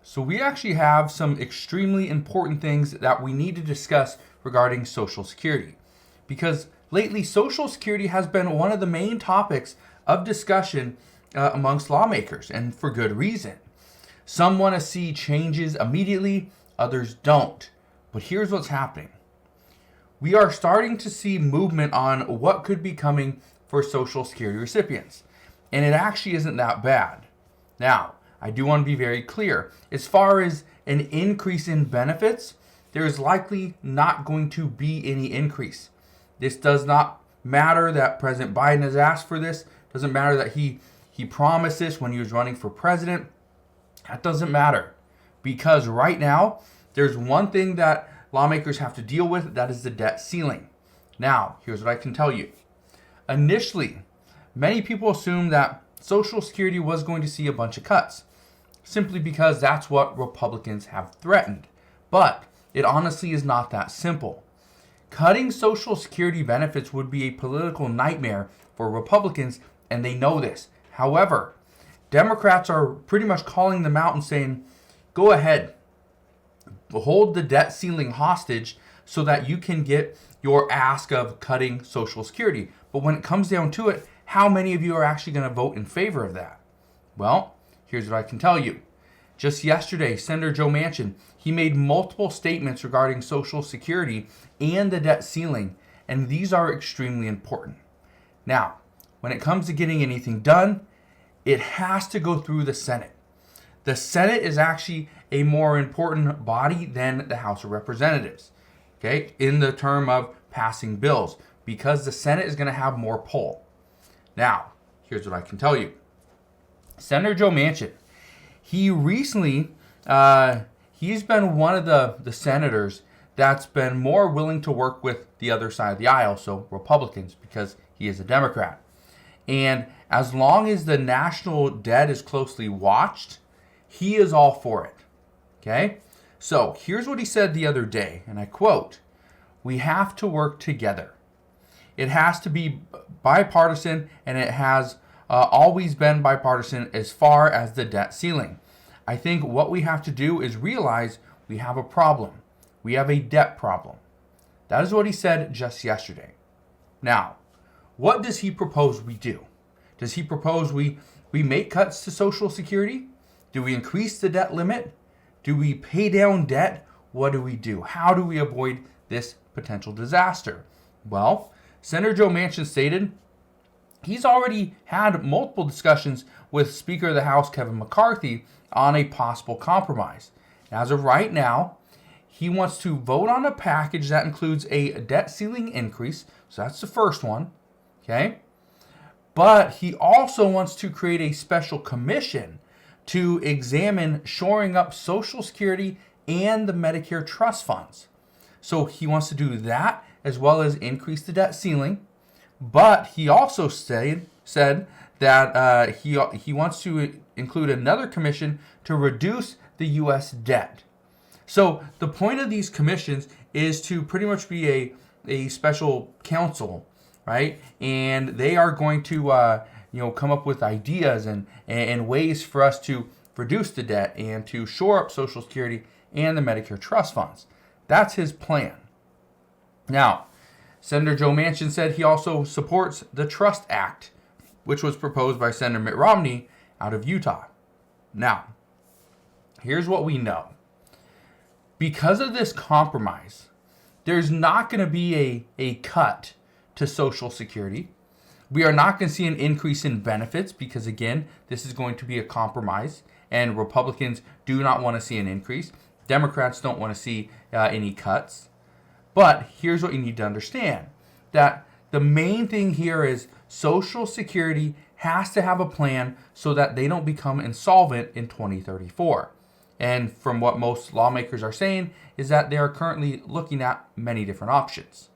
So we actually have some extremely important things that we need to discuss regarding Social Security. Because lately, Social Security has been one of the main topics of discussion amongst lawmakers, and for good reason. Some want to see changes immediately, others don't. But here's what's happening. We are starting to see movement on what could be coming for Social Security recipients. And it actually isn't that bad. Now, I do want to be very clear. As far as an increase in benefits, there is likely not going to be any increase. This does not matter that President Biden has asked for this. It doesn't matter that he promised this when he was running for president. That doesn't matter. Because right now, there's one thing that lawmakers have to deal with, that is the debt ceiling. Now, here's what I can tell you. Initially, many people assumed that Social Security was going to see a bunch of cuts, simply because that's what Republicans have threatened. But it honestly is not that simple. Cutting Social Security benefits would be a political nightmare for Republicans, and they know this. However, Democrats are pretty much calling them out and saying, go ahead, hold the debt ceiling hostage so that you can get your ask of cutting Social Security. But when it comes down to it, how many of you are actually going to vote in favor of that? Well, here's what I can tell you. Just yesterday, Senator Joe Manchin, he made multiple statements regarding Social Security and the debt ceiling, and these are extremely important. Now, when it comes to getting anything done, it has to go through the Senate. The Senate is actually a more important body than the House of Representatives, okay, in the term of passing bills, because the Senate is going to have more pull. Now, here's what I can tell you. Senator Joe Manchin, he recently, he's been one of the senators that's been more willing to work with the other side of the aisle, so Republicans, because he is a Democrat. And as long as the national debt is closely watched, he is all for it. Okay? So here's what he said the other day, and I quote, "We have to work together. It has to be bipartisan, and it has always been bipartisan as far as the debt ceiling. I think what we have to do is realize we have a problem. We have a debt problem." That is what he said just yesterday. Now, what does he propose we do? Does he propose we make cuts to Social Security? Do we increase the debt limit? Do we pay down debt? What do we do? How do we avoid this potential disaster? Well, Senator Joe Manchin stated he's already had multiple discussions with Speaker of the House Kevin McCarthy on a possible compromise. As of right now, he wants to vote on a package that includes a debt ceiling increase. So that's the first one. Okay? But he also wants to create a special commission to examine shoring up Social Security and the Medicare trust funds. So he wants to do that as well as increase the debt ceiling. But he also said that he wants to include another commission to reduce the U.S. debt. So the point of these commissions is to pretty much be a special counsel, right? And they are going to come up with ideas and ways for us to reduce the debt and to shore up Social Security and the Medicare trust funds. That's his plan. Now, Senator Joe Manchin said he also supports the Trust Act, which was proposed by Senator Mitt Romney out of Utah. Now, here's what we know. Because of this compromise, there's not going to be a cut to Social Security. We are not going to see an increase in benefits because, again, this is going to be a compromise, and Republicans do not want to see an increase. Democrats don't want to see any cuts. But here's what you need to understand, that the main thing here is Social Security has to have a plan so that they don't become insolvent in 2034. And from what most lawmakers are saying is that they are currently looking at many different options.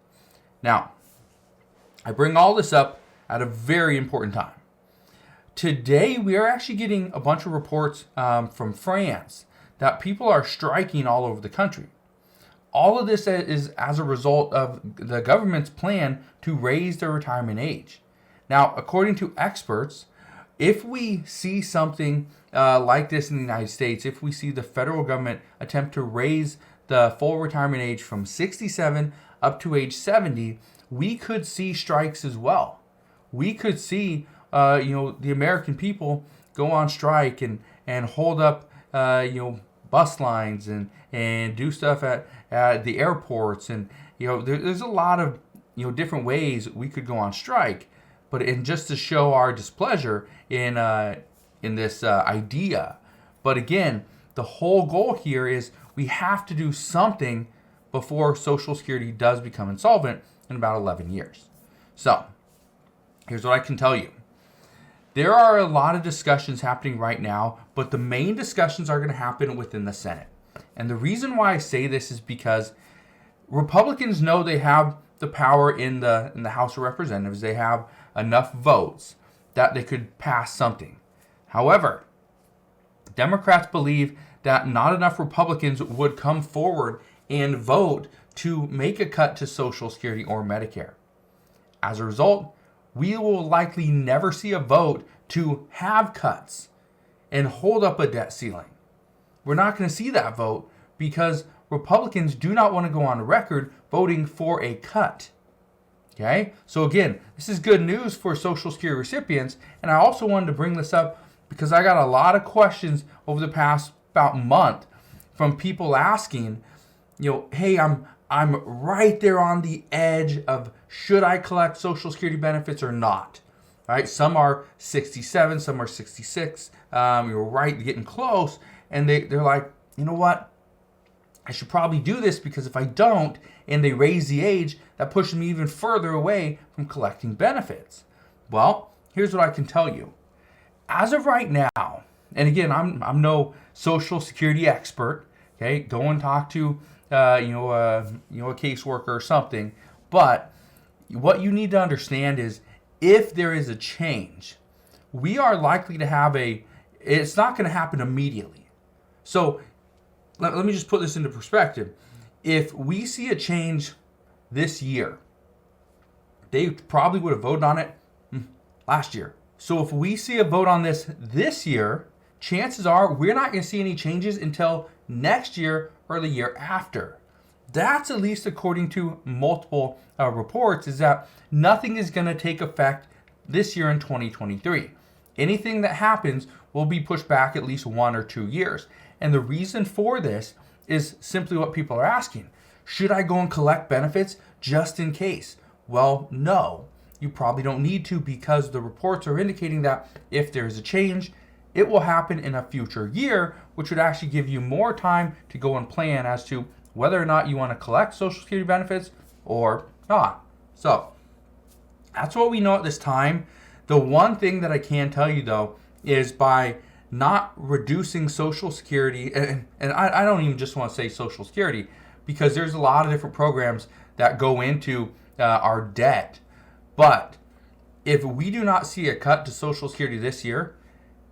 Now, I bring all this up at a very important time. Today, we are actually getting a bunch of reports from France that people are striking all over the country. All of this is as a result of the government's plan to raise the retirement age. Now, according to experts, If we see something like this in the United States, if we see the federal government attempt to raise the full retirement age from 67 up to age 70, we could see strikes as well. We could see, the American people go on strike and hold up, bus lines and do stuff at the airports. And, there's a lot of, different ways we could go on strike. But just to show our displeasure in this idea. But again, the whole goal here is we have to do something before Social Security does become insolvent in about 11 years. So here's what I can tell you. There are a lot of discussions happening right now, but the main discussions are going to happen within the Senate. And the reason why I say this is because Republicans know they have the power in the House of Representatives. They have enough votes that they could pass something. However, Democrats believe that not enough Republicans would come forward and vote to make a cut to Social Security or Medicare. As a result, we will likely never see a vote to have cuts and hold up a debt ceiling. We're not going to see that vote because Republicans do not want to go on record voting for a cut. Okay? So again, this is good news for Social Security recipients, and I also wanted to bring this up because I got a lot of questions over the past about month from people asking, hey, I'm right there on the edge of should I collect Social Security benefits or not? All right? Some are 67, some are 66. You're right, getting close, and they're like, you know what? I should probably do this because if I don't, and they raise the age, that pushes me even further away from collecting benefits. Well, here's what I can tell you. As of right now, and again, I'm no Social Security expert. Okay, go and talk to a caseworker or something. But what you need to understand is, if there is a change, we are likely to have it's not going to happen immediately. So let me just put this into perspective. If we see a change this year, they probably would have voted on it last year. So if we see a vote on this year, chances are we're not going to see any changes until next year or the year after. That's at least according to multiple reports, is that nothing is going to take effect this year in 2023. Anything that happens will be pushed back at least 1 or 2 years. And the reason for this is simply what people are asking. Should I go and collect benefits just in case? Well, no. You probably don't need to, because the reports are indicating that if there's a change, it will happen in a future year, which would actually give you more time to go and plan as to whether or not you want to collect Social Security benefits or not. So that's what we know at this time. The one thing that I can tell you, though, is by not reducing Social Security, and I don't even just want to say Social Security, because there's a lot of different programs that go into our debt. But if we do not see a cut to Social Security this year,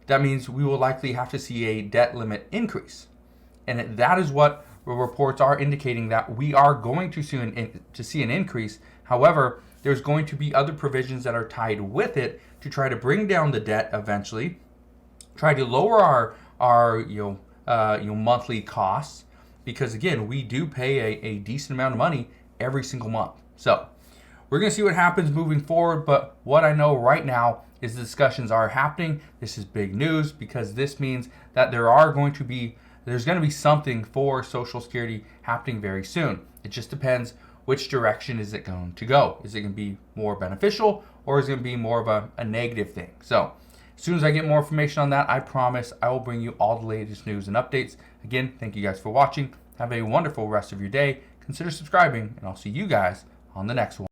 that means we will likely have to see a debt limit increase. And that is what the reports are indicating, that we are going to see an increase. However, there's going to be other provisions that are tied with it to try to bring down the debt eventually, try to lower our monthly costs, because again, we do pay a decent amount of money every single month. So we're going to see what happens moving forward, but what I know right now is the discussions are happening. This is big news, because this means that there's going to be something for Social Security happening very soon. It just depends which direction is it going to go. Is it going to be more beneficial, or is it going to be more of a negative thing? So as soon as I get more information on that, I promise I will bring you all the latest news and updates. Again, thank you guys for watching. Have a wonderful rest of your day. Consider subscribing, and I'll see you guys on the next one.